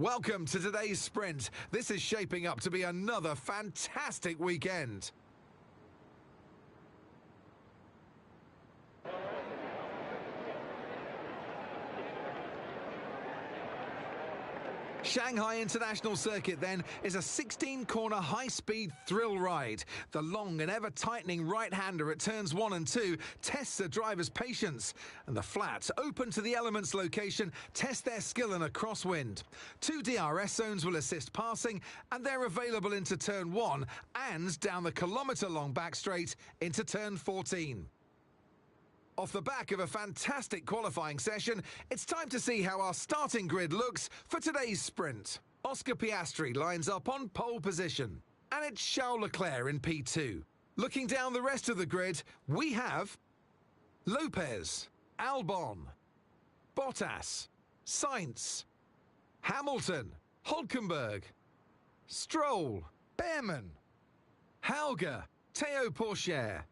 Welcome to today's sprint. This is shaping up to be another fantastic weekend. Shanghai International Circuit, then, is a 16-corner high-speed thrill ride. The long and ever-tightening right-hander at turns 1 and 2 tests a driver's patience. And the flat, open to the elements location, test their skill in a crosswind. 2 DRS zones will assist passing, and they're available into turn 1 and down the kilometre-long back straight into turn 14. Off the back of a fantastic qualifying session, it's time to see how our starting grid looks for today's sprint. Oscar Piastri lines up on pole position, and it's Charles Leclerc in P2. Looking down the rest of the grid, we have Lopez, Albon, Bottas, Sainz, Hamilton, Hülkenberg, Stroll, Behrman, Hauger, Théo Pourchaire,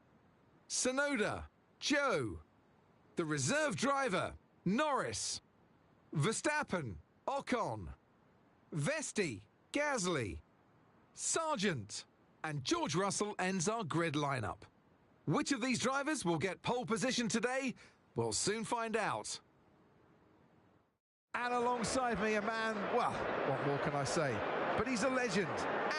Tsunoda, Joe, the reserve driver, Norris, Verstappen, Ocon, Vesti, Gasly, Sargent, and George Russell ends our grid lineup. Which of these drivers will get pole position today? We'll soon find out. And alongside me, a man, well, what more can I say? But he's a legend,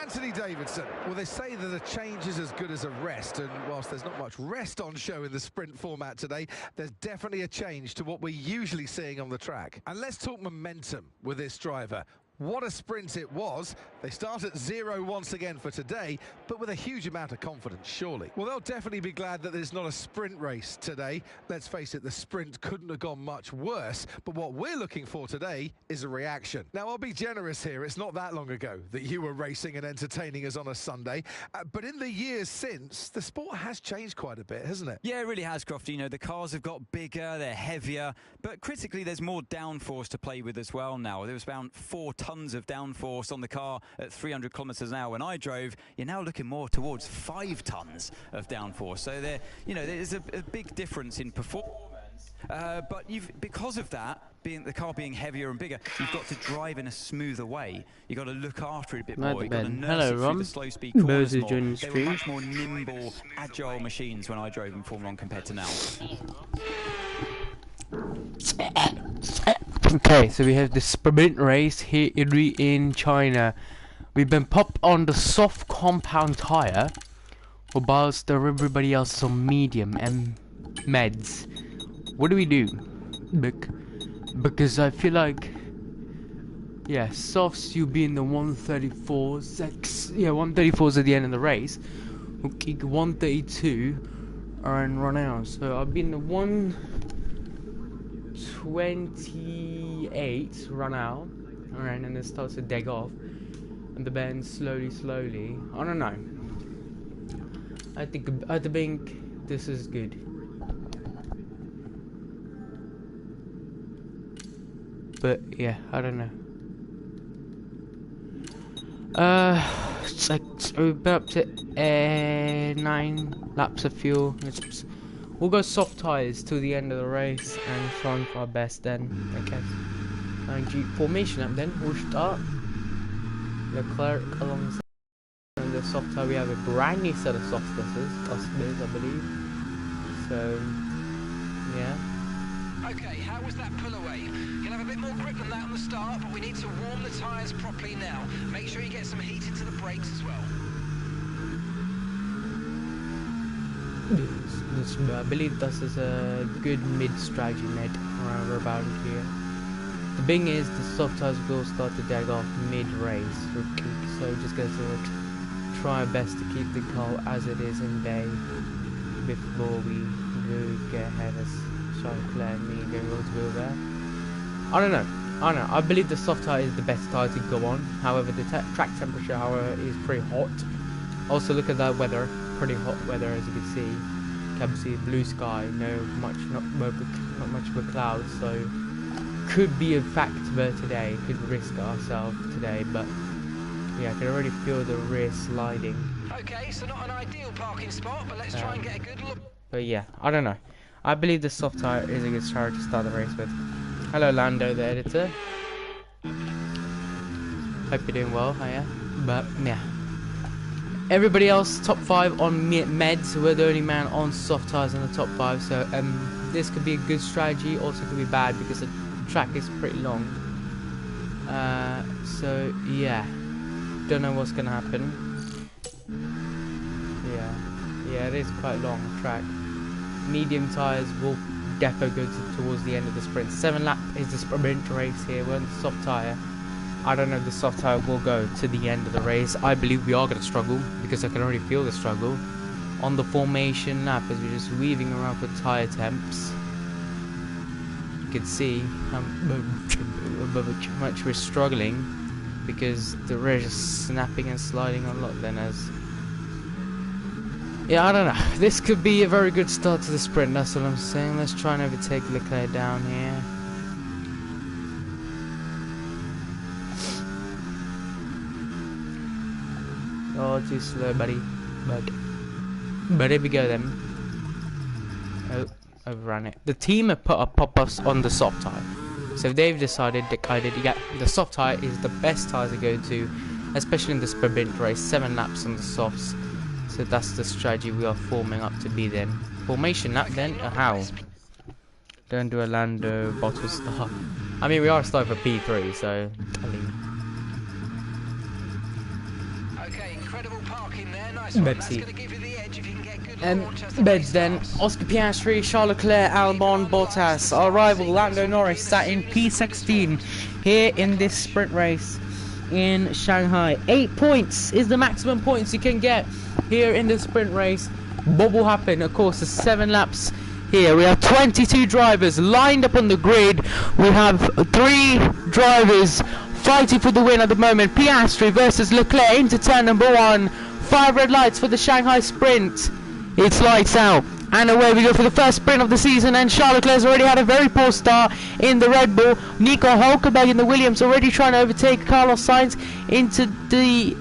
Anthony Davidson. Well, they say that a change is as good as a rest, and whilst there's not much rest on show in the sprint format today, there's definitely a change to what we're usually seeing on the track. And let's talk momentum with this driver. What a sprint it was. They start at 0 once again for today, but with a huge amount of confidence, surely. Well, they'll definitely be glad that there's not a sprint race today. Let's face it, the sprint couldn't have gone much worse, but what we're looking for today is a reaction. Now, I'll be generous here. It's not that long ago that you were racing and entertaining us on a Sunday, but in the years since, the sport has changed quite a bit, hasn't it? Yeah, it really has, Crofty. You know, the cars have got bigger, they're heavier, but critically, there's more downforce to play with as well now. There was around 4 tons of downforce on the car at 300 kilometers an hour when I drove. You're now looking more towards 5 tons of downforce. So there's a big difference in performance. But because of that, the car being heavier and bigger, you've got to drive in a smoother way. You've got to look after it a bit more. You've got to nurse it through the slow-speed corners more. They were much more nimble, agile machines when I drove in Formula 1 compared to now. Okay, so we have the sprint race here in China. We've been popped on the soft compound tire, whilst everybody else is on medium and meds. What do we do? Because I feel like, yeah, softs you'll be in the 134s. 134s at the end of the race. Okay, 132 are in run out. So I'll be in the 128 run out, alright, and it starts to dig off, and the bend slowly. I don't know. I think this is good. But yeah, I don't know. It's like we've been up to 9 laps of fuel. We'll go soft tyres till the end of the race and try for our best then. Okay. Jeep formation up then. We'll start. Leclerc alongside the soft tyre. We have a brand new set of soft tyres, I believe. So, yeah. Okay, how was that pull away? You'll have a bit more grip than that on the start, but we need to warm the tyres properly now. Make sure you get some heat into the brakes as well. I believe this is a good mid-strategy net around here. The thing is, the soft tyres will start to drag off mid-race, so we're just going to try our best to keep the car as it is in bay before we get ahead as Charles Leclerc and me going on to wheel there. I don't know. I believe the soft tyre is the best tyre to go on. However, the track temperature, is pretty hot. Also, look at that weather. Pretty hot weather, as you can see. You can see blue sky, not much of a cloud, so could be a factor today. Could risk ourselves today, but yeah, I can already feel the rear sliding. Okay, so not an ideal parking spot, but let's try and get a good look. But yeah, I don't know. I believe the soft tyre is a good tyre to start the race with. Hello, Lando, the editor. Hope you're doing well, hiya. But yeah, everybody else top 5 on meds. We're the only man on soft tires in the top 5. So this could be a good strategy, also could be bad because the track is pretty long. So yeah, don't know what's gonna happen. Yeah, it is quite long track. Medium tires will definitely go towards the end of the sprint. 7 lap is the sprint race here. We're on the soft tire. I don't know if the soft tire will go to the end of the race. I believe we are going to struggle because I can already feel the struggle on the formation lap as we're just weaving around for tire temps. You can see how much we're struggling because the rear is snapping and sliding a lot then as... Yeah, I don't know. This could be a very good start to the sprint, that's what I'm saying. Let's try and overtake Leclerc down here. Oh, too slow, buddy. But here we go then. Oh, overran it. The team have put a pop-ups on the soft tire. So they've decided, yeah, the soft tire is the best tire to go to, especially in the sprint race. 7 laps on the softs. So that's the strategy we are forming up to be then. Formation lap then? How? Don't do a Lando bottle start. I mean, we are starting for P3, so... Okay, incredible parking there. Nice one. That's going to give you the edge if you can get good Beds then. Oscar Piastri, Charles Leclerc, Albon, Bottas. Our rival Lando Norris sat in P16 here in this sprint race in Shanghai. 8 points is the maximum points you can get here in the sprint race. What will happen? Of course, the 7 laps here. We have 22 drivers lined up on the grid. We have 3 drivers fighting for the win at the moment. Piastri versus Leclerc into turn number 1. 5 red lights for the Shanghai sprint. It's lights out. And away we go for the first sprint of the season, and Charles Leclerc's already had a very poor start in the Red Bull. Nico Hulkenberg in the Williams already trying to overtake Carlos Sainz into the...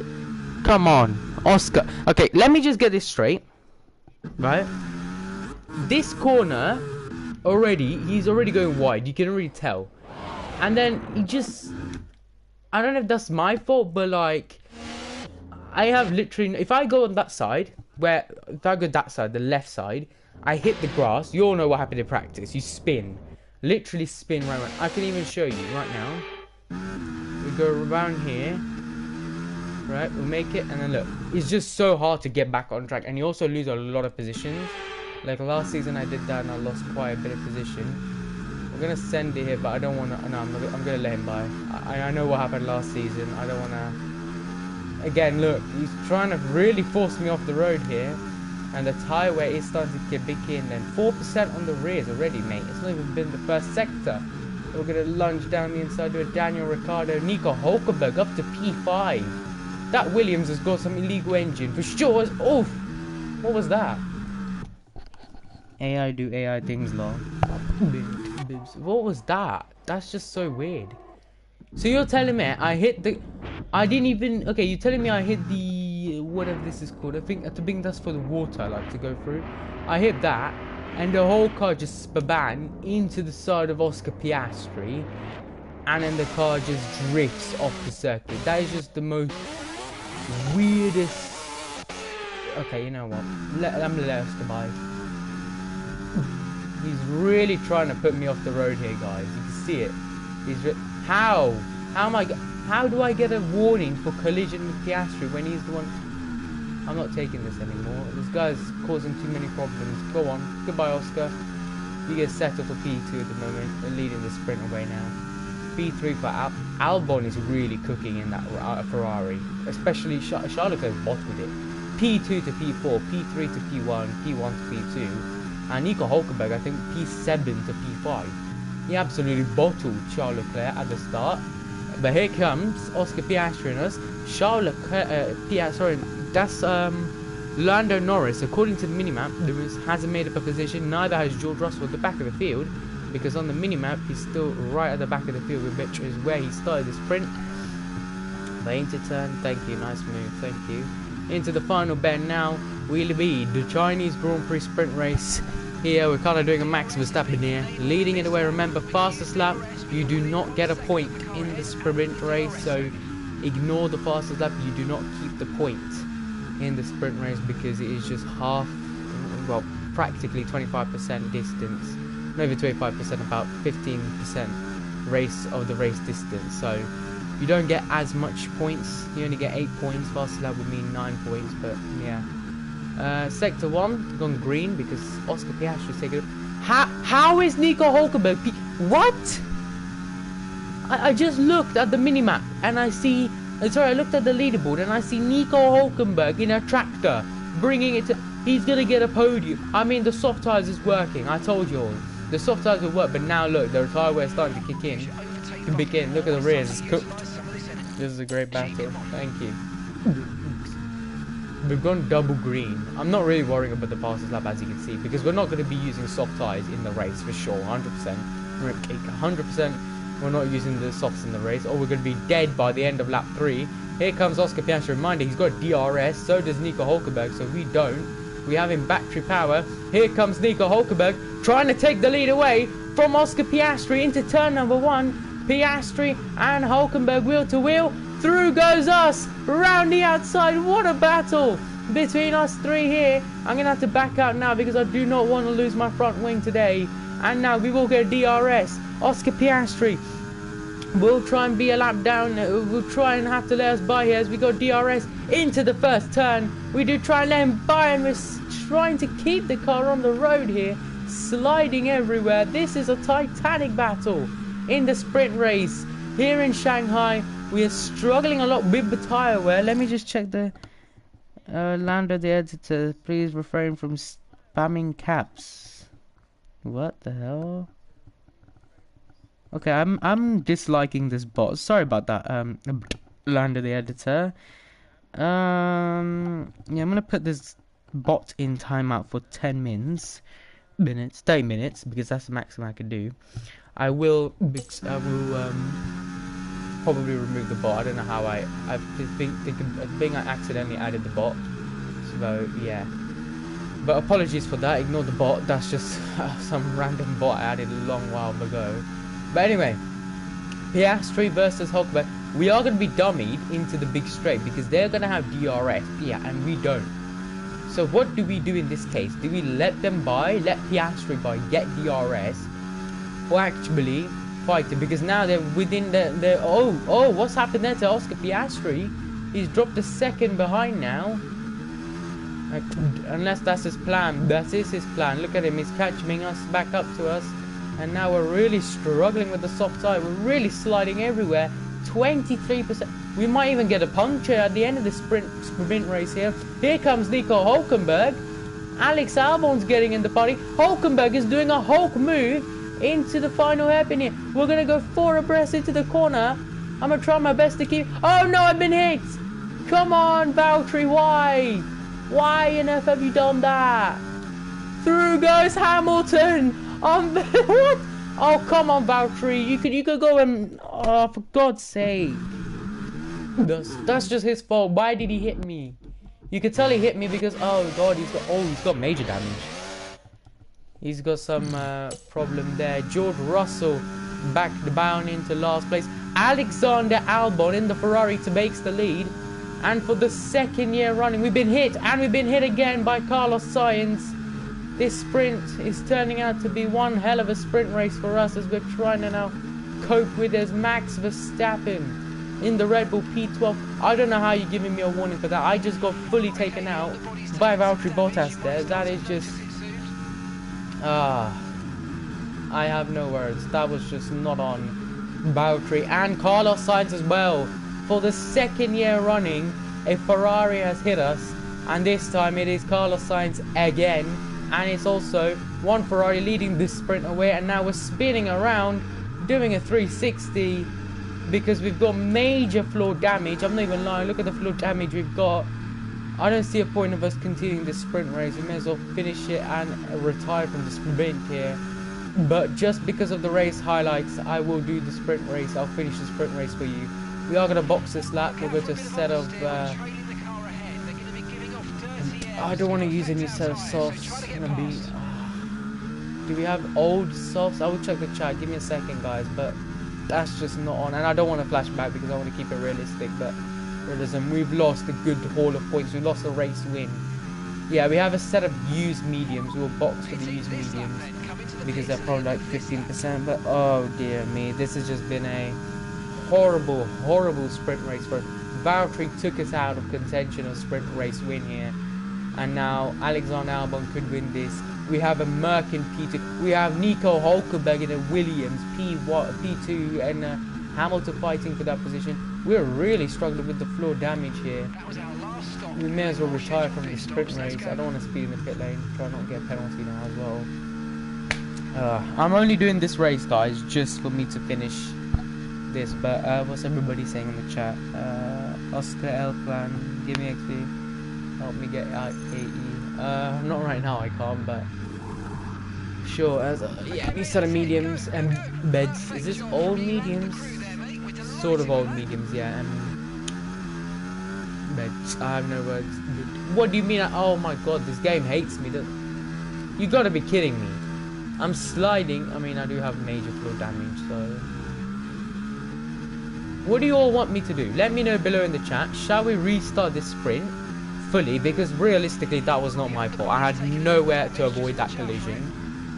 Come on, Oscar. Okay, let me just get this straight. Right? This corner, he's already going wide. You can already tell. And then he just... I don't know if that's my fault, but like... I have literally... If I go on that side... If I go that side, the left side, I hit the grass. You all know what happened in practice. You spin. Literally spin right around. I can even show you right now. We go around here. Right, we'll make it. And then look. It's just so hard to get back on track. And you also lose a lot of positions. Like last season I did that and I lost quite a bit of position. We're going to send it here, but I don't want to... No, I'm going to let him by. I know what happened last season. I don't want to... Again, look, he's trying to really force me off the road here. And the tyre wear is starting to get big in. And 4% on the rears already, mate. It's not even been the first sector. We're going to lunge down the inside to a Daniel Ricciardo. Nico Hulkenberg up to P5. That Williams has got some illegal engine for sure. Oof! What was that? AI do AI things, lol. What was that? That's just so weird. So you're telling me I hit the... I didn't even... Okay, you're telling me I hit the... Whatever this is called. I think that's for the water, like, to go through. I hit that, and the whole car just span into the side of Oscar Piastri, and then the car just drifts off the circuit. That is just the most weirdest... Okay, you know what? I'm gonna let Oscar by. He's really trying to put me off the road here, guys. You can see it. How? How do I get a warning for collision with Piastri when he's the one? I'm not taking this anymore. This guy's causing too many problems. Go on. Goodbye, Oscar. You get settled for P2 at the moment. They're leading the sprint away now. P3 for Albon is really cooking in that Ferrari. Especially Charles Leclerc bottled it. P2 to P4, P3 to P1, P1 to P2. And Nico Hulkenberg, I think P7 to P5. He absolutely bottled Charles Leclerc at the start. But here comes Oscar Piastri and us. Charles Leclerc, that's Lando Norris. According to the minimap, Lewis hasn't made up a position. Neither has George Russell at the back of the field. Because on the minimap, he's still right at the back of the field, which is where he started the sprint. But into turn, thank you, nice move, thank you. Into the final bend now, will be the Chinese Grand Prix sprint race. Here, we're kind of doing a Max Verstappen here, leading it away. Remember, fastest lap, you do not get a point in the sprint race, so ignore the fastest lap. You do not keep the point in the sprint race because it is just half, well, practically 25% distance, not even 25%, about 15% race of the race distance. So you don't get as much points. You only get 8 points. Fastest lap would mean 9 points, but yeah. Sector 1 gone green because Oscar Piastri's taken it. How is Nico Hulkenberg? What? I just looked at the minimap and I see. Sorry, I looked at the leaderboard and I see Nico Hulkenberg in a tractor bringing it to. He's gonna get a podium. I mean, the soft tires is working. I told you all. The soft tires will work, but now look, the tire wear is starting to kick in. Look at the rears, it's cooked. This is a great battle. Thank you. We've gone double green. I'm not really worrying about the fastest lap, as you can see, because we're not going to be using soft tires in the race for sure. 100%. 100%. We're not using the softs in the race, or we're going to be dead by the end of lap 3. Here comes Oscar Piastri. Reminder, he's got DRS. So does Nico Hulkenberg. So we don't. We have him battery power. Here comes Nico Hulkenberg trying to take the lead away from Oscar Piastri into turn number 1. Piastri and Hulkenberg wheel to wheel. Through goes us, round the outside. What a battle between us three here. I'm going to have to back out now because I do not want to lose my front wing today. And now we will get DRS. Oscar Piastri will try and be a lap down. We'll try and have to let us by here as we go DRS into the first turn. We do try and let him by, and we're trying to keep the car on the road here, sliding everywhere. This is a titanic battle in the sprint race here in Shanghai. We are struggling a lot with the tyre wear. Let me just check the Lando, the editor. Please refrain from spamming caps. What the hell? Okay, I'm disliking this bot. Sorry about that. Lando, the editor. Yeah, I'm gonna put this bot in timeout for 10 minutes, 30 minutes, because that's the maximum I can do. I will probably remove the bot. I don't know how I think I accidentally added the bot. So yeah, but apologies for that. Ignore the bot. That's just some random bot I added a long while ago. But anyway, Piastri versus Hulkenberg. We are going to be dummied into the big straight because they're going to have DRS. Yeah, and we don't. So what do we do in this case? Do we let them by? Let Piastri by, get DRS? Or actually fight it? Because now they're within the oh, what's happened there to Oscar Piastri? He's dropped a second behind now. Unless that's his plan. That is his plan. Look at him. He's catching us back up to us. And now we're really struggling with the soft tire. We're really sliding everywhere. 23%. We might even get a puncture at the end of the sprint race here. Here comes Nico Hulkenberg. Alex Albon's getting in the party. Hulkenberg is doing a Hulk move into the final hairpin here. We're going to go 4 abreast into the corner. I'm going to try my best to keep... Oh no, I've been hit! Come on, Valtteri, why? Why on earth have you done that? Through goes Hamilton! What? Oh, come on, Valtteri. You could go and... Oh, for God's sake. That's just his fault. Why did he hit me? You could tell he hit me because... Oh, God, he's got major damage. He's got some problem there. George Russell back down into last place. Alexander Albon in the Ferrari takes the lead. And for the second year running, we've been hit. And we've been hit again by Carlos Sainz. This sprint is turning out to be one hell of a sprint race for us as we're trying to now cope with as Max Verstappen in the Red Bull P12. I don't know how you're giving me a warning for that. I just got fully taken out by Valtteri Bottas there. That is just... I have no words. That was just not on Valtteri. And Carlos Sainz as well. For the second year running, a Ferrari has hit us. And this time it is Carlos Sainz again. And it's also one Ferrari leading this sprint away. And now we're spinning around, doing a 360 because we've got major floor damage. I'm not even lying. Look at the floor damage we've got. I don't see a point of us continuing this sprint race. We may as well finish it and retire from the sprint here. But just because of the race highlights, I will do the sprint race. I'll finish the sprint race for you. We are going to box this lap. We'll go to a set of... I don't want to use any set of softs. It's gonna be... Do we have old softs? I will check the chat. Give me a second, guys. But that's just not on. And I don't want to flash back because I want to keep it realistic, but realism, we've lost a good haul of points. We lost a race win. Yeah, we have a set of used mediums. We'll box for the used mediums because they're probably like 15%. But oh dear me, this has just been a horrible, horrible sprint race for us. Valtteri took us out of contention of sprint race win here, and now Alexander Albon could win this. We have a Merc in P2. We have Nico Hulkenberg in a Williams P2, and Hamilton fighting for that position. We're really struggling with the floor damage here. We may as well retire from the sprint race. I don't want to speed in the pit lane. Try not to get a penalty now as well. I'm only doing this race, guys, just for me to finish this. But what's everybody saying in the chat? Oscar L Plan, give me XP, help me get AE. Not right now, I can't, but sure. Yeah, these sort of mediums and beds. Is this old mediums? Sort of old mediums, yeah. Beds. I have no words. What do you mean? Oh my god, this game hates me. You gotta be kidding me. I'm sliding. I mean, I do have major floor damage, so. What do you all want me to do? Let me know below in the chat. Shall we restart this sprint fully? Because realistically, that was not my fault. I had nowhere to avoid that collision.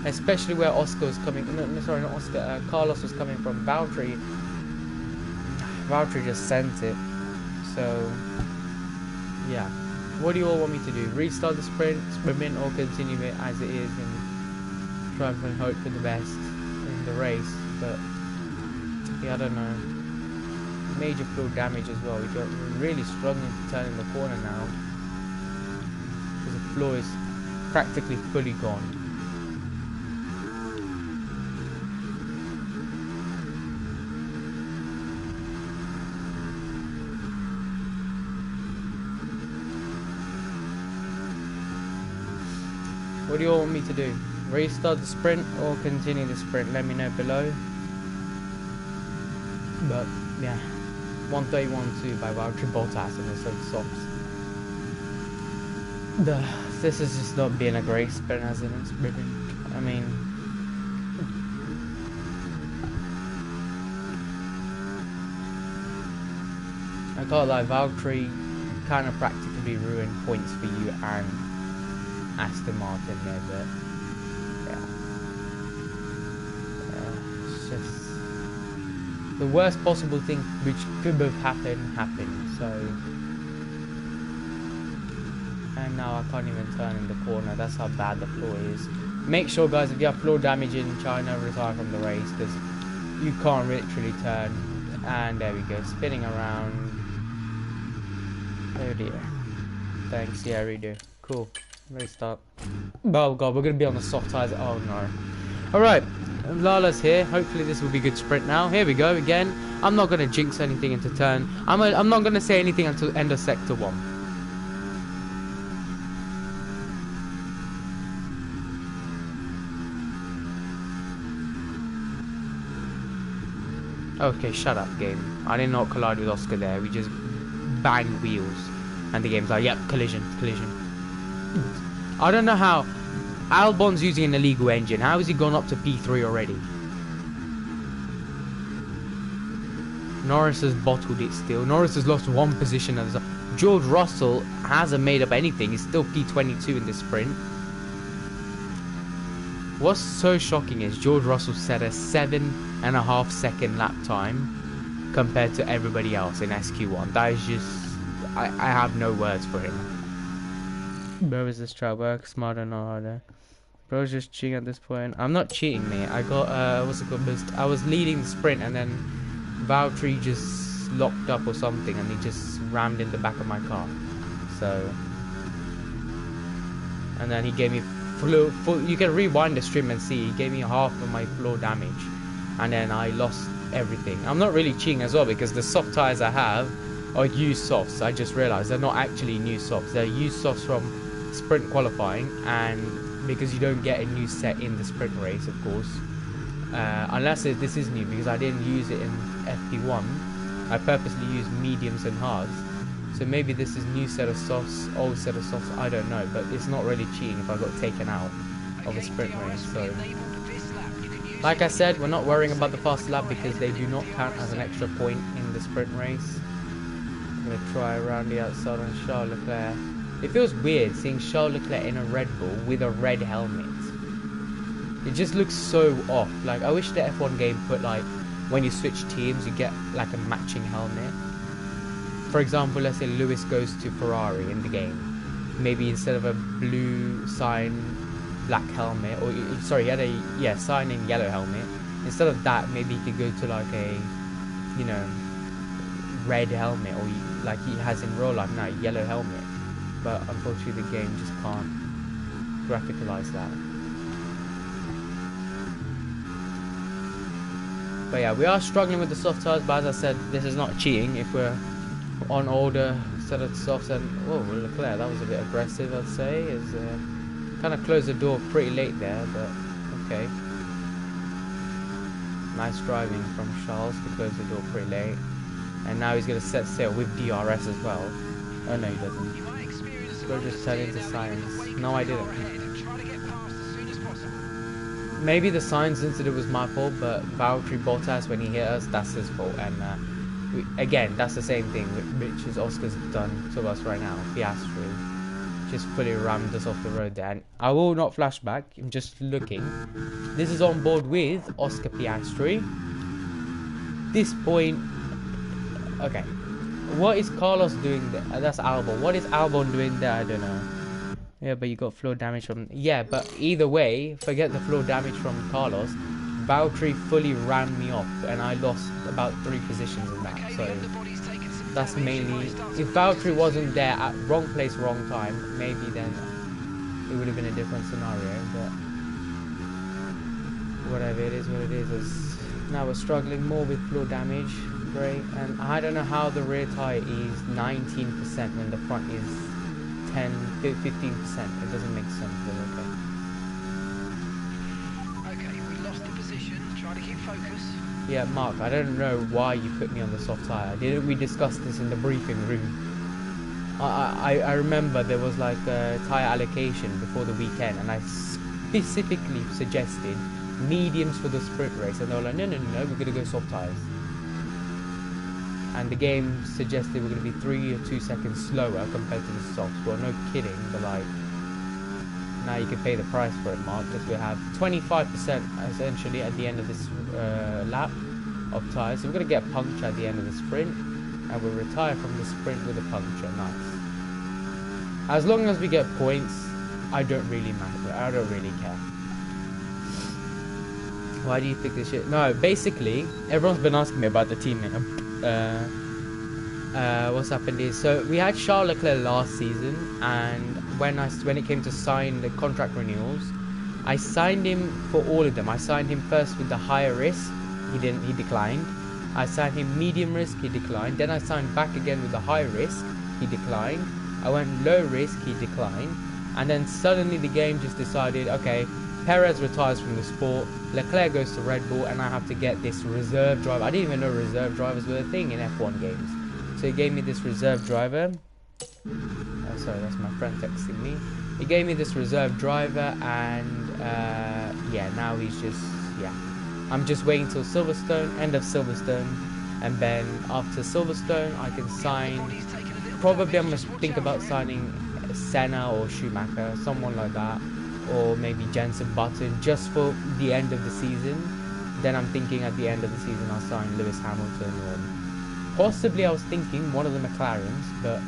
Especially where Oscar was coming. No, sorry, not Oscar. Carlos was coming from. Valtteri just sent it. So, yeah. What do you all want me to do? Restart the sprint, or continue it as it is and try and hope for the best in the race? But, yeah, I don't know. Major floor damage as well. We're really struggling to turn in the corner now because the floor is practically fully gone. What do you all want me to do? Restart the sprint or continue the sprint? Let me know below. But yeah, 131.2 by Valtteri Bottas and the softs. This is just not being a great sprint as an sprint. I mean, I can't lie, Valtteri kind of practically ruined points for you and Aston Martin there, but yeah, it's just the worst possible thing which could have happened. So, and now I can't even turn in the corner. That's how bad the floor is. Make sure, guys, if you have floor damage in China, retire from the race because you can't literally turn. And there we go, spinning around. Oh dear. Thanks, yeah, redo. Cool. Restart. Oh god, we're gonna be on the soft tires. Oh no. Alright, Lala's here. Hopefully this will be a good sprint now. Here we go again. I'm not gonna jinx anything into turn. I'm not gonna say anything until end of sector 1. Okay, shut up, game. I did not collide with Oscar there. We just banged wheels. And the game's like, yep, collision. I don't know how Albon's using an illegal engine. How has he gone up to P3 already? Norris has bottled it still. Norris has lost 1 position. George Russell hasn't made up anything. He's still P22 in this sprint. What's so shocking is George Russell set a 7.5 second lap time compared to everybody else in SQ1. That is just... I have no words for him. Bro, is this trap work? Smarter, not harder. Bro's just cheating at this point. I'm not cheating, mate. I got, what's it called? I was leading the sprint and then Valtteri just locked up or something and he just rammed in the back of my car. So, and then he gave me full, you can rewind the stream and see, he gave me half of my floor damage. And then I lost everything. I'm not really cheating as well because the soft tires I have are used softs. I just realized they're not actually new softs. They're used softs from sprint qualifying, and because you don't get a new set in the sprint race, of course, unless this is new, because I didn't use it in FP1. I purposely used mediums and hards, so maybe this is new set of softs, old set of softs, I don't know, but it's not really cheating if I got taken out of a sprint race. So Like I said, we're not worrying about the fast lap because they do not count as an extra point in the sprint race. I'm going to try around the outside on Charles Leclerc. It feels weird seeing Charles Leclerc in a Red Bull with a red helmet. It just looks so off. Like, I wish the F1 game put, like, when you switch teams, you get, like, a matching helmet. For example, let's say Lewis goes to Ferrari in the game. Maybe instead of a blue sign black helmet, or sorry, he had a sign in yellow helmet. Instead of that, maybe he could go to like a, you know, red helmet, or like he has in real life now, yellow helmet. But unfortunately, the game just can't graphicalize that. But yeah, we are struggling with the soft tires. But as I said, this is not cheating. If we're on older set of softs, and whoa, Leclerc, that was a bit aggressive, I'd say. Is kind of closed the door pretty late there, but okay. Nice driving from Charles to close the door pretty late. And now he's going to set sail with DRS as well. Oh no, he doesn't. We'll just turn into science. No, I didn't. Maybe the science incident was my fault, but Valtteri Bottas, when he hit us, that's his fault. And again, that's the same thing which is Oscar's done to us right now. Piastri just fully rammed us off the road there. And I will not flash back, I'm just looking. This is on board with Oscar Piastri. This point, okay. What is Carlos doing there? That's Albon. What is Albon doing there? I don't know. Yeah, but you got floor damage from... Yeah, but either way, forget the floor damage from Carlos. Valtteri fully ran me off, and I lost about 3 positions in that. So that's mainly... If Valtteri wasn't there at wrong place, wrong time, maybe then it would have been a different scenario. But whatever, it is what it is. Now we're struggling more with floor damage. Great. And I don't know how the rear tire is 19% when the front is 10, 15%. It doesn't make sense, but okay. Okay, we lost the position. Try to keep focus. Yeah, Mark, I don't know why you put me on the soft tire. Didn't we discuss this in the briefing room? I remember there was like a tire allocation before the weekend, and I specifically suggested mediums for the sprint race, and they were like, no, we're going to go soft tires. And the game suggested we're going to be 3 or 2 seconds slower compared to the softs. Well, no kidding, but like, now you can pay the price for it, Mark, because we have 25% essentially at the end of this lap of tyres. So we're going to get a puncture at the end of the sprint, and we'll retire from the sprint with a puncture. Nice. As long as we get points, I don't really matter. I don't really care. Why do you pick this shit? No, basically, everyone's been asking me about the teammate. What's happened is, so we had Charles Leclerc last season, and when it came to sign the contract renewals, I signed him for all of them. I signed him first with the higher risk, he declined. I signed him medium risk, he declined. Then I signed back again with the high risk, he declined. I went low risk, he declined. And then suddenly the game just decided, okay, Perez retires from the sport, Leclerc goes to Red Bull, and I have to get this reserve driver. I didn't even know reserve drivers were a thing in F1 games. So he gave me this reserve driver. Oh, sorry, that's my friend texting me. He gave me this reserve driver, and yeah, now he's just, yeah. I'm just waiting till Silverstone, end of Silverstone, and then after Silverstone I can sign, probably I'm going to think about signing Senna or Schumacher, someone like that. Or maybe Jensen Button, just for the end of the season. Then I'm thinking at the end of the season I'll sign Lewis Hamilton, or possibly I was thinking one of the McLarens, but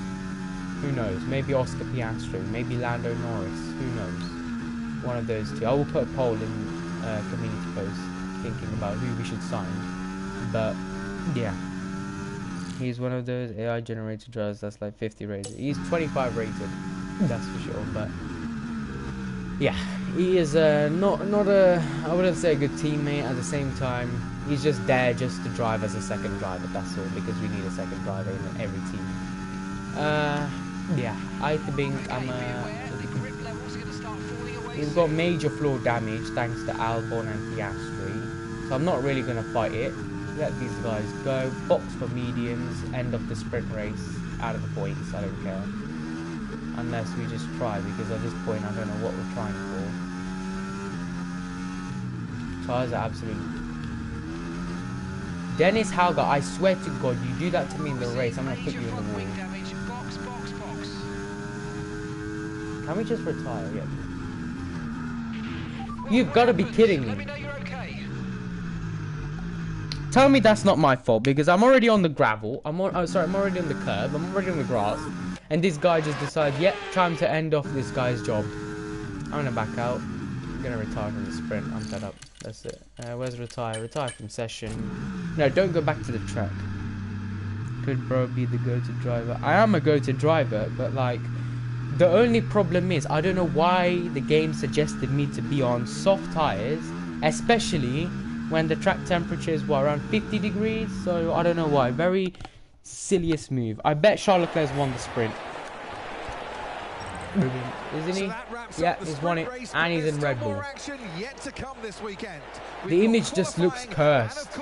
who knows, maybe Oscar Piastri, maybe Lando Norris, who knows, one of those two. I will put a poll in community post thinking about who we should sign, but yeah, he's one of those AI generated drivers that's like 50 rated. He's 25 rated, that's for sure, but yeah, he is not a, I wouldn't say a good teammate. At the same time, he's just there just to drive as a second driver, that's all, because we need a second driver in every team. Yeah, I think we've got major floor damage thanks to Albon and Piastri, so I'm not really going to fight it. Let these guys go, box for mediums, end of the sprint race, out of the points, I don't care. Unless we just try, because at this point I don't know what we're trying Tyres are absolutely... Dennis Hauger, I swear to God, you do that to me in the race, I'm going to put you in the wall. Box, box, box. Can we just retire? Yeah. You've got to be kidding Let me. me know you're okay. Tell me that's not my fault, because I'm already on the gravel. I'm already on the curb. I'm already on the grass. And this guy just decides, yep, time to end off this guy's job. I'm going to back out. I'm going to retire from the sprint. I'm fed up. That's it. Where's retire? Retire from session. No, don't go back to the track. Could bro be the go-to driver? I am a go-to driver, but like, the only problem is, I don't know why the game suggested me to be on soft tires, especially when the track temperature is around 50 degrees, so I don't know why. Very silliest move. I bet Charles Leclerc's won the sprint. Isn't he? Yeah, he's won it, and he's in Red Bull. The image just looks cursed.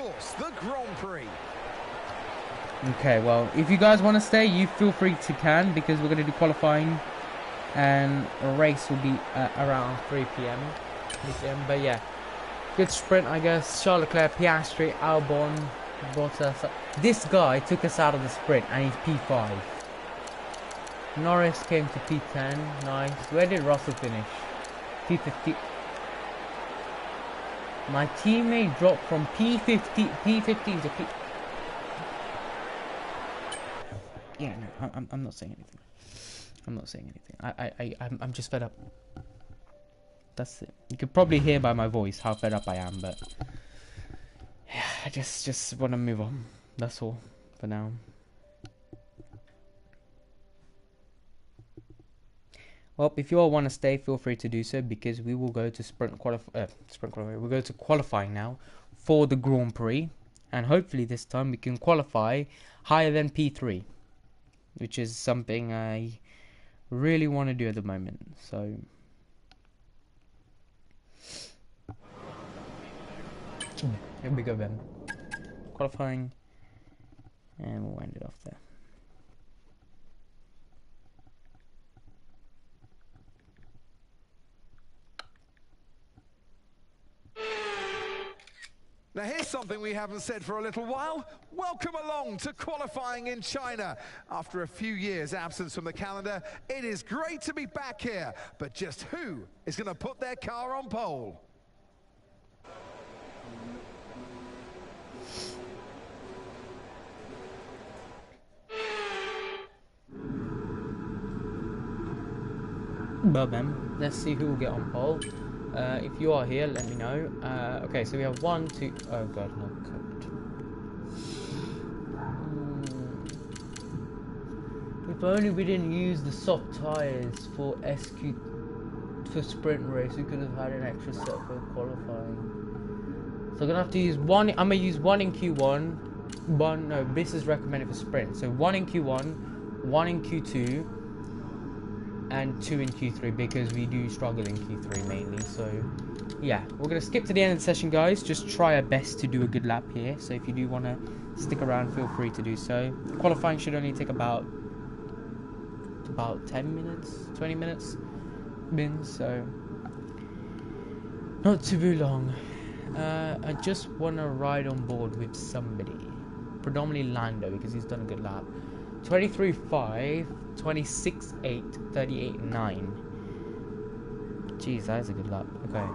Okay, well, if you guys want to stay, you feel free to can, because we're going to do qualifying, and a race will be around 3 p.m. But yeah, good sprint, I guess. Charles Leclerc, Piastri, Albon, Bottas. This guy took us out of the sprint, and he's P5. Norris came to P10, nice. Where did Russell finish? P50. My teammate dropped from P15 to P... Yeah, no, I'm not saying anything. I'm not saying anything. I'm just fed up. That's it. You could probably hear by my voice how fed up I am, but yeah, I just want to move on. That's all for now. Well, if you all want to stay, feel free to do so, because we will go to sprint qualifying. We'll go to qualifying now for the Grand Prix, and hopefully this time we can qualify higher than P3, which is something I really want to do at the moment. So here we go then. Qualifying, and we'll end it off there. Now here's something we haven't said for a little while. Welcome along to qualifying in China. After a few years' absence from the calendar, it is great to be back here. But just who is going to put their car on pole? Well then, let's see who will get on pole. If you are here, let me know. Okay, so we have 1, 2... Oh god, no code. If only we didn't use the soft tires for for sprint race, we could have had an extra set for qualifying. So I'm gonna have to use one. I'm gonna use 1 in Q1. No, this is recommended for sprint. So 1 in Q1, 1 in Q2. And 2 in Q3, because we do struggle in Q3 mainly. So yeah, we're gonna skip to the end of the session, guys. Just try our best to do a good lap here. So if you do want to stick around, feel free to do so. Qualifying should only take about 10 minutes, 20 minutes so not too long. I just want to ride on board with somebody, predominantly Lando, because he's done a good lap. 23.5, 26.8, 38.9. Jeez, that is a good lap. Okay,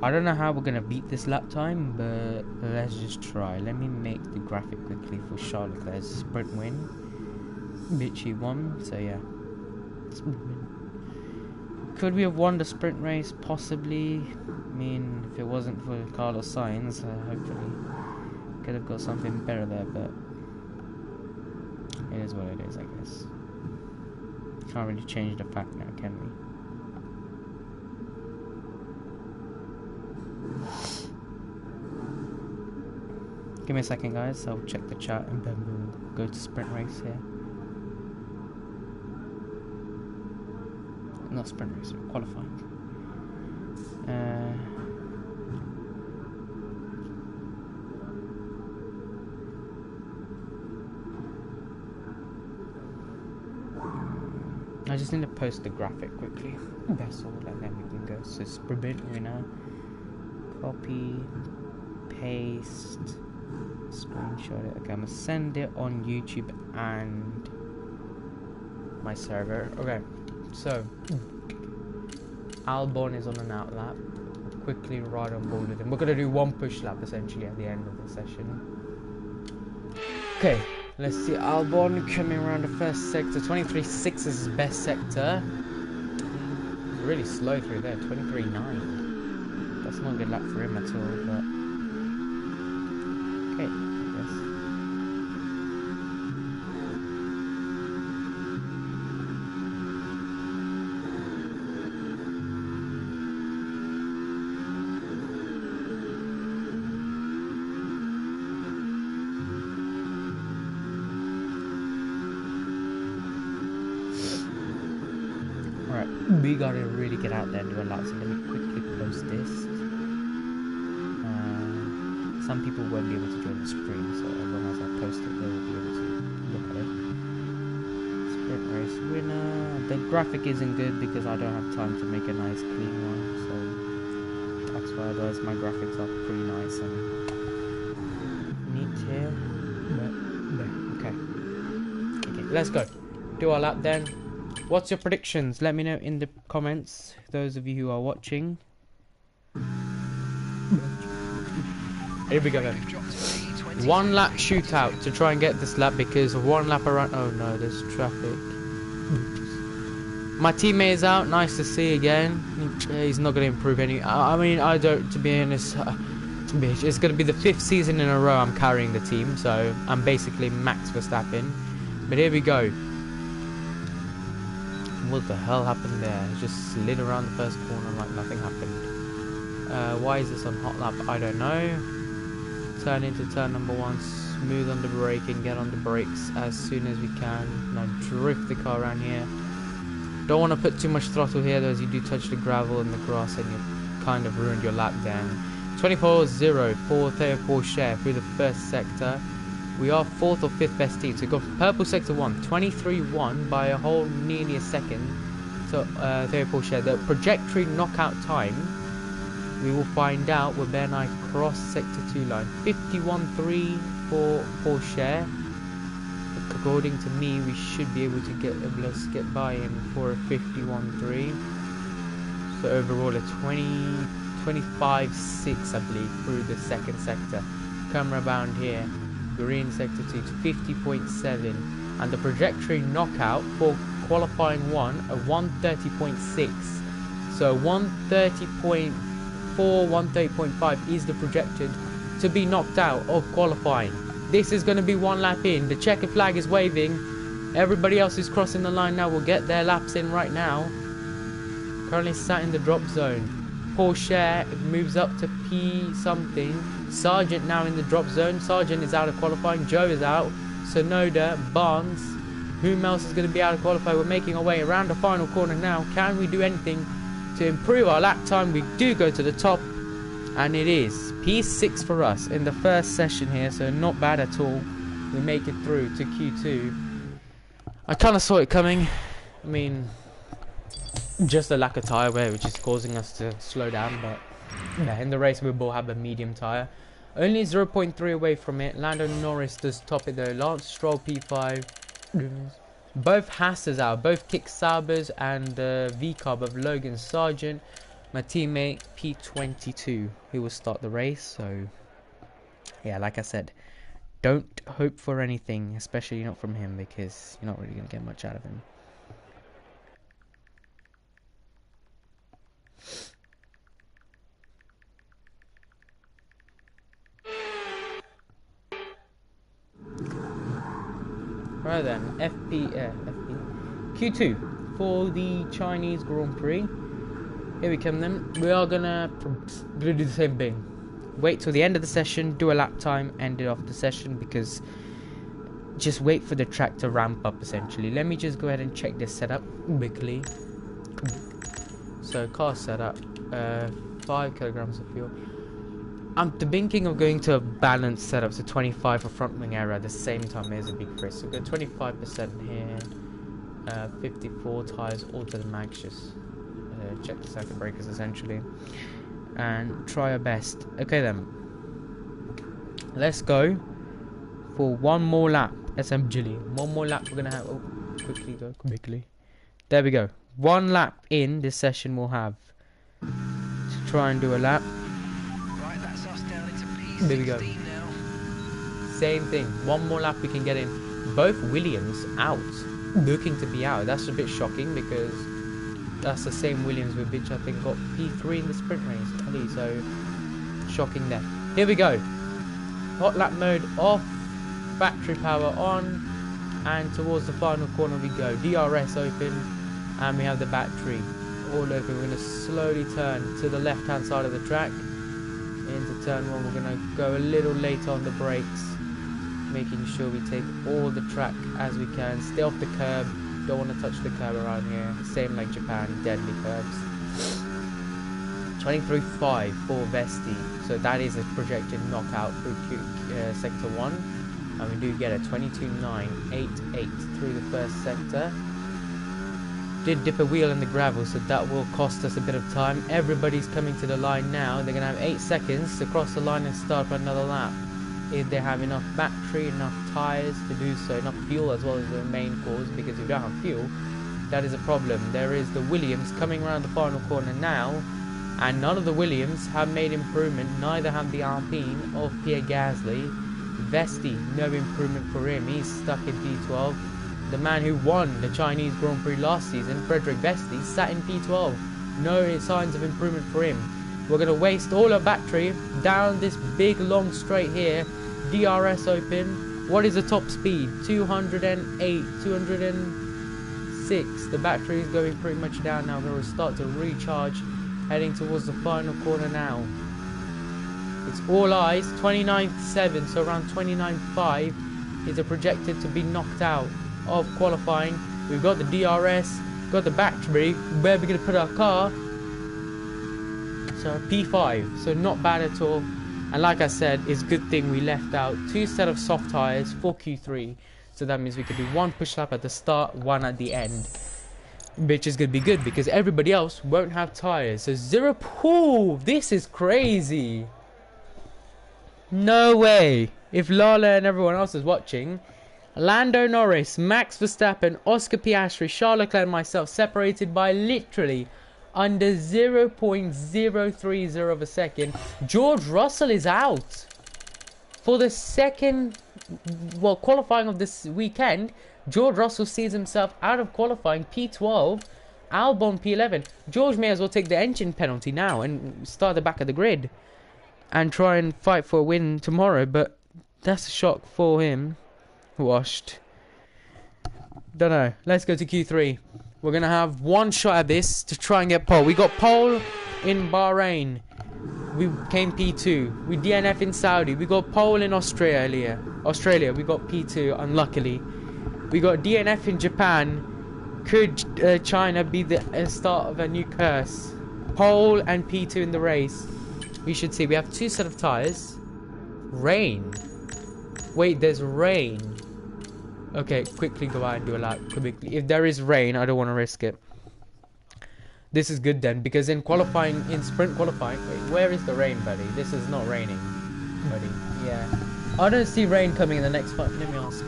I don't know how we're gonna beat this lap time, but let's just try. Let me make the graphic quickly for Charles Leclerc's sprint win. Bitchy won, so yeah. Sprint win. Could we have won the sprint race? Possibly. I mean, if it wasn't for Carlos Sainz, hopefully could have got something better there, but it is what it is, I guess. Can't really change the fact now, can we? Give me a second, guys. I'll check the chat and then we'll go to sprint race here. Not sprint race, qualifying. I just need to post the graphic quickly. That's all, and then we can go. So sprint winner, copy, paste, screenshot it. Okay, I'm gonna send it on YouTube and my server. Okay, so Albon is on an out lap. Quickly ride on board with him. We're gonna do one push lap essentially at the end of the session. Okay, let's see Albon coming around the first sector. 23.6 is his best sector. He's really slow through there. 23.9. That's not a good lap for him at all. But okay, I guess. We gotta really get out there and do a lot, so let me quickly post this. Some people won't be able to join the stream, so as long as I post it, they will be able to look at it. Sprint race winner. The graphic isn't good because I don't have time to make a nice clean one, so that's why. Otherwise my graphics are pretty nice and neat here. But, okay, let's go. Do our lap then. What's your predictions? Let me know in the comments, those of you who are watching. Here we go then. 1 lap shootout to try and get this lap because 1 lap around. Oh no, there's traffic. My teammate is out. Nice to see again. He's not going to improve any. I mean, I don't. To be honest, it's going to be the 5th season in a row I'm carrying the team, so I'm basically Max Verstappen. But here we go. What the hell happened there? It just slid around the first corner like nothing happened. Why is this on hot lap? I don't know. Turn into turn number 1, smooth on the brake and get on the brakes as soon as we can. Now drift the car around here. Don't want to put too much throttle here, though, as you do touch the gravel and the grass and you kind of ruined your lap then. 24.0 for Theo Porsche through the first sector. We are 4th or 5th best team. So we got purple sector 1, 23.1 by a whole nearly a second. So Theo Porsche, the trajectory knockout time, we will find out when Ben and I cross sector 2 line. 51.3 for Porsche. According to me, we should be able to get by him for a 51.3. So overall a 25.6 I believe through the second sector. Camera bound here. Green sector 2 to 50.7, and the trajectory knockout for qualifying 1 a 130.6. So 130.4, 130.5 is the projected to be knocked out of qualifying. This is going to be 1 lap in. The checker flag is waving. Everybody else is crossing the line now. Will get their laps in right now. Currently sat in the drop zone. Porsche moves up to P something. Sargent now in the drop zone. Sargent is out of qualifying. Joe is out. Sonoda, Barnes. Whom else is going to be out of qualifying? We're making our way around the final corner now. Can we do anything to improve our lap time? We do go to the top. And it is P6 for us in the first session here. So not bad at all. We make it through to Q2. I kind of saw it coming. I mean, just a lack of tyre wear, which is causing us to slow down, but yeah, in the race we will have a medium tyre. Only 0.3 away from it. Lando Norris does top it though. Lance Stroll P5. Both Hassers out. Both Kick Saubers and V-Carb of Logan Sargent. My teammate P22, who will start the race. So yeah, like I said, don't hope for anything, especially not from him, because you're not really going to get much out of him. Right then, Q2 for the Chinese Grand Prix. Here we come then. We are gonna do the same thing. Wait till the end of the session, do a lap time, end it off the session, because just wait for the track to ramp up essentially. Let me just go ahead and check this setup quickly. So car setup, 5 kilograms of fuel. I'm thinking of going to a balanced setup, so 25 for front wing aero at the same time as a big press. So we've got 25% here. 54 tyres all to the max, just check the circuit breakers essentially, and try our best. Okay then, let's go for one more lap. Essentially, one more lap we're gonna have. Oh, quickly. There we go. One lap in this session we'll have to try and do a lap. Right, that's us down into P16 There we go. now. Same thing. One more lap we can get in. Both Williams out, looking to be out. That's a bit shocking because that's the same Williams with which I think got P3 in the sprint race. So shocking there. Here we go. Hot lap mode off. Battery power on. And towards the final corner we go. DRS open. And we have the battery all open. We're going to slowly turn to the left hand side of the track. Into turn 1 we're going to go a little later on the brakes. Making sure we take all the track as we can. Stay off the curb. Don't want to touch the curb around here. Same like Japan, deadly curbs. 23.5 for Vesti. So that is a projected knockout through sector 1. And we do get a 22.988 through the first sector. Did dip a wheel in the gravel, so that will cost us a bit of time. Everybody's coming to the line now. They're going to have 8 seconds to cross the line and start for another lap. If they have enough battery, enough tyres to do so, enough fuel as well as the main cause, because if you don't have fuel, that is a problem. There is the Williams coming around the final corner now, and none of the Williams have made improvement. Neither have the Alpine of Pierre Gasly. Vesti, no improvement for him. He's stuck in P12. The man who won the Chinese Grand Prix last season, Frederick Vesti, sat in P12. No signs of improvement for him. We're going to waste all our battery down this big long straight here. DRS open. What is the top speed? 208, 206. The battery is going pretty much down now. We're going to start to recharge. Heading towards the final corner now. It's all eyes. 29.7, so around 29.5 is projected to be knocked out of qualifying. We've got the DRS, got the battery. Where are we going to put our car? So P5, so not bad at all. And like I said, it's a good thing we left out 2 sets of soft tyres for Q3. So that means we could do 1 push lap at the start, 1 at the end. Which is going to be good because everybody else won't have tyres. So 0 pool. This is crazy. No way. If Lala and everyone else is watching, Lando Norris, Max Verstappen, Oscar Piastri, Charles Leclerc and myself separated by literally under 0.030 of a second. George Russell is out for the second qualifying of this weekend. George Russell sees himself out of qualifying. P12, Albon P11. George may as well take the engine penalty now and start the back of the grid and try and fight for a win tomorrow, but that's a shock for him. Washed. Don't know. Let's go to Q3. We're going to have 1 shot at this to try and get pole. We got pole in Bahrain. We came P2. We DNF in Saudi. We got pole in Australia. We got P2, unluckily. We got DNF in Japan. Could China be the start of a new curse? Pole and P2 in the race. We should see. We have 2 sets of tyres. Rain. Wait, there's rain. Okay, quickly go out and do a lap. Quickly. If there is rain, I don't want to risk it. This is good then, because in qualifying, in sprint qualifying... Wait, where is the rain, buddy? This is not raining, buddy. Yeah. I don't see rain coming in the next fight. Let me ask.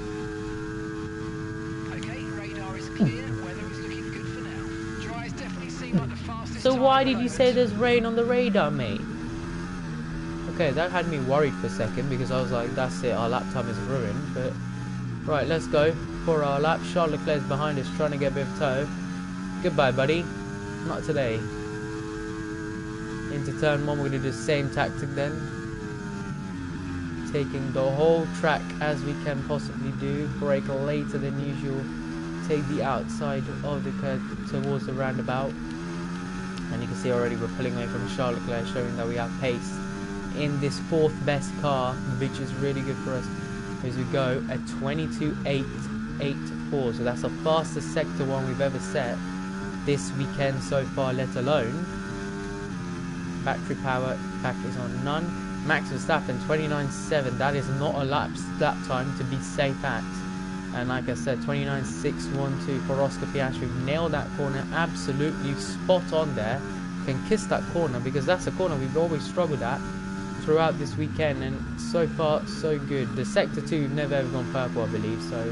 Okay, radar is clear. Weather is looking good for now. Dries definitely seem like the fastest. So time why at the did you moment. say there's rain on the radar, mate? Okay, that had me worried for a second, because I was like, that's it, our lap time is ruined, but... Right, let's go for our lap. Charles Leclerc's behind us, trying to get a bit of tow. Goodbye, buddy. Not today. Into turn 1, we're going to do the same tactic then. Taking the whole track as we can possibly do. Brake later than usual. Take the outside of the curve towards the roundabout. And you can see already we're pulling away from Charles Leclerc, showing that we have pace in this 4th best car, which is really good for us. As we go at 22.884, so that's the fastest sector 1 we've ever set this weekend so far, let alone. Battery power pack is on none. Max Verstappen 29.7, that is not a lap time to be safe at. And like I said, 29.612 for Oscar Piastri. Nailed that corner, absolutely spot on there. Can kiss that corner, because that's a corner we've always struggled at throughout this weekend, and so far so good. The sector 2 we've never ever gone purple, I believe, so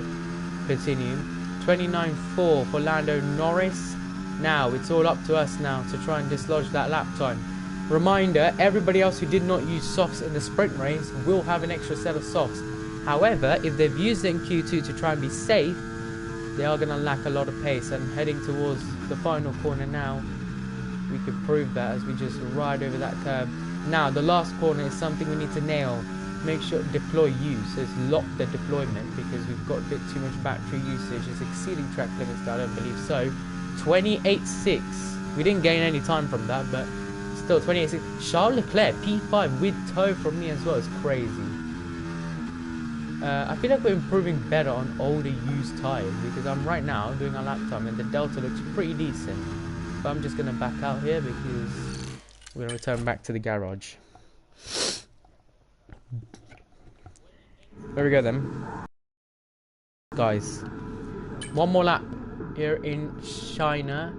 continue. 29.4 for Lando Norris. Now it's all up to us now to try and dislodge that lap time. Reminder, everybody else who did not use softs in the sprint race will have an extra set of softs. However, if they've used it in Q2 to try and be safe, they are going to lack a lot of pace. And heading towards the final corner now, we could prove that as we just ride over that curb. Now, the last corner is something we need to nail. Make sure deploy use is lock the deployment, because we've got a bit too much battery usage. It's exceeding track limits, I don't believe so. 28.6. We didn't gain any time from that, but still 28.6. Charles Leclerc, P5 with tow from me as well. It's crazy. I feel like we're improving better on older used tyres, because I'm right now doing a lap time and the delta looks pretty decent. But I'm just going to back out here because we're going to return back to the garage. There we go then. Guys, one more lap here in China.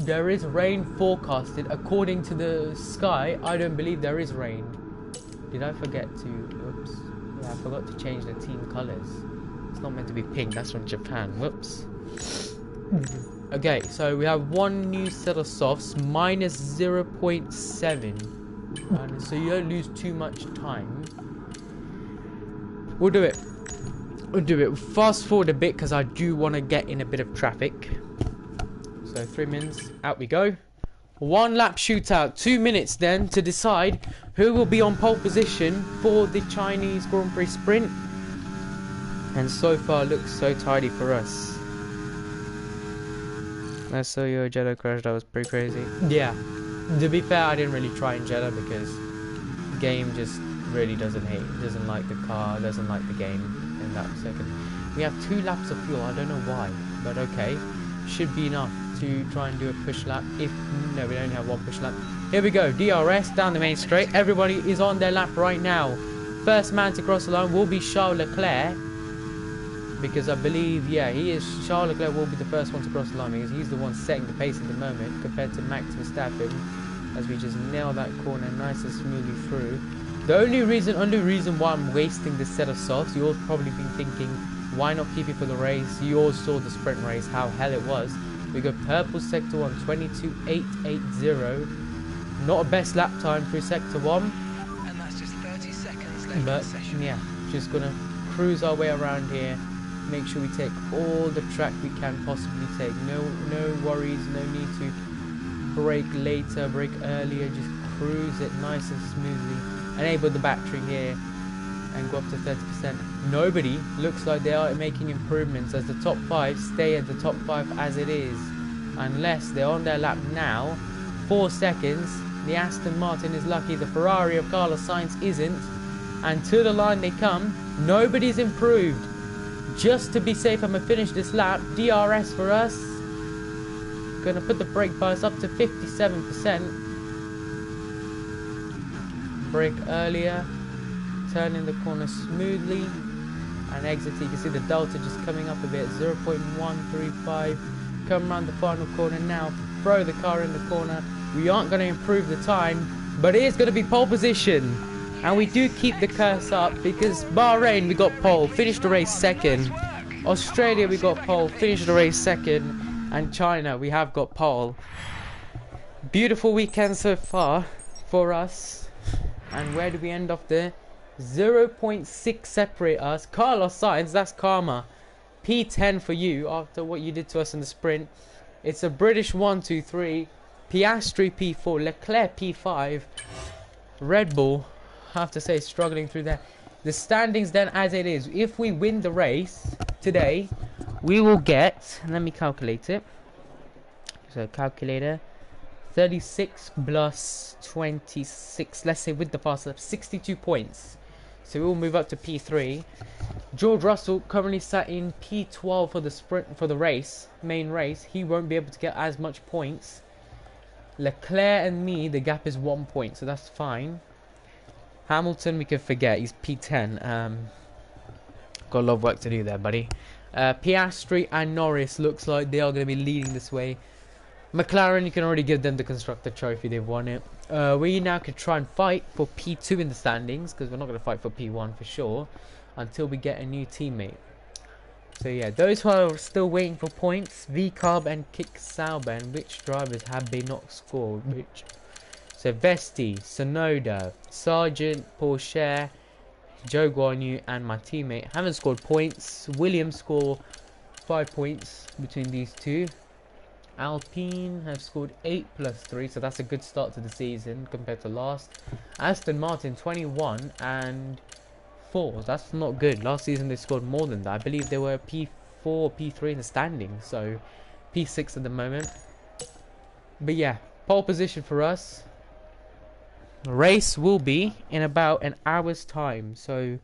There is rain forecasted. According to the sky, I don't believe there is rain. Did I forget to... Oops. Yeah, I forgot to change the team colours. It's not meant to be pink. That's from Japan. Whoops. Okay, so we have one new set of softs. Minus 0.7. And so you don't lose too much time. We'll do it. We'll do it. Fast forward a bit because I do want to get in a bit of traffic. So 3 minutes. Out we go. One lap shootout, 2 minutes then to decide who will be on pole position for the Chinese Grand Prix sprint. And so far looks so tidy for us. I saw your Jeddah crash, that was pretty crazy. Yeah, to be fair, I didn't really try in Jeddah because the game just really doesn't like the car, doesn't like the game in that second. We have 2 laps of fuel, I don't know why, but okay. Should be enough to try and do a push lap. If no, we only have 1 push lap. Here we go, DRS down the main straight. Everybody is on their lap right now. First man to cross the line will be Charles Leclerc, because I believe, yeah, Charles Leclerc will be the first one to cross the line, because he's the one setting the pace at the moment compared to Max Verstappen, as we just nail that corner nice and smoothly through. The only reason why I'm wasting this set of softs, you've probably been thinking, why not keep it for the race? You all saw the sprint race, how hell it was. We go purple sector 1, 22.880. Not a best lap time through sector 1. And that's just 30 seconds left But in the session. yeah, just gonna cruise our way around here. Make sure we take all the track we can possibly take. No worries, no need to brake later, brake earlier. Just cruise it nice and smoothly. Enable the battery here and go up to 30%. Nobody looks like they are making improvements, as the top 5 stay at the top 5 as it is, unless they're on their lap now. 4 seconds. The Aston Martin is lucky, the Ferrari of Carlos Sainz isn't, and to the line they come. Nobody's improved. Just to be safe, I'm gonna finish this lap. DRS for us. Gonna put the brake bias up to 57%. Brake earlier. Turning the corner smoothly and exit. You can see the delta just coming up a bit, 0.135. Come around the final corner now, throw the car in the corner. We aren't going to improve the time, but it is going to be pole position, and we do keep the curse up because Bahrain we got pole, finished the race second. Australia we got pole, finished the race second, and China we have got pole. Beautiful weekend so far for us. And where do we end off there? 0.6 separate us. Carlos Sainz, that's karma. P10 for you after what you did to us in the sprint. It's a British 1, 2, 3. Piastri P4, Leclerc P5. Red Bull, I have to say, struggling through there. The standings then as it is. If we win the race today, we will get, let me calculate it. So calculator, 36 plus 26, let's say with the fast lap, 62 points. So we'll move up to P3. George Russell currently sat in P12 for the sprint, for the race, main race. He won't be able to get as much points. Leclerc and me, the gap is 1 point, so that's fine. Hamilton we can forget, he's P10. Got a lot of work to do there, buddy. Piastri and Norris looks like they are going to be leading this way. McLaren, you can already give them the Constructor Trophy, they've won it. We now can try and fight for P2 in the standings, because we're not going to fight for P1 for sure, until we get a new teammate. So yeah, those who are still waiting for points, VCarb and Kick Sauber, which drivers have they not scored? Which? So Vesti, Sonoda, Sargent, Porsche, Joe Guanyu and my teammate haven't scored points. Williams score 5 points between these two. Alpine have scored 8 plus 3, so that's a good start to the season compared to last. Aston Martin 21 and 4, that's not good. Last season they scored more than that. I believe they were P4, P3 in the standings, so P6 at the moment. But yeah, pole position for us. The race will be in about an hour's time, so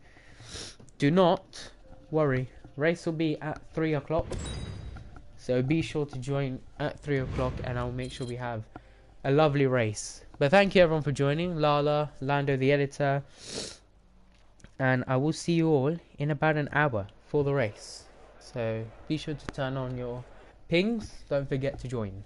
do not worry. Race will be at 3 o'clock. So be sure to join at 3 o'clock and I'll make sure we have a lovely race. But thank you everyone for joining. Lala, Lando the editor. And I will see you all in about an hour for the race. So be sure to turn on your pings. Don't forget to join.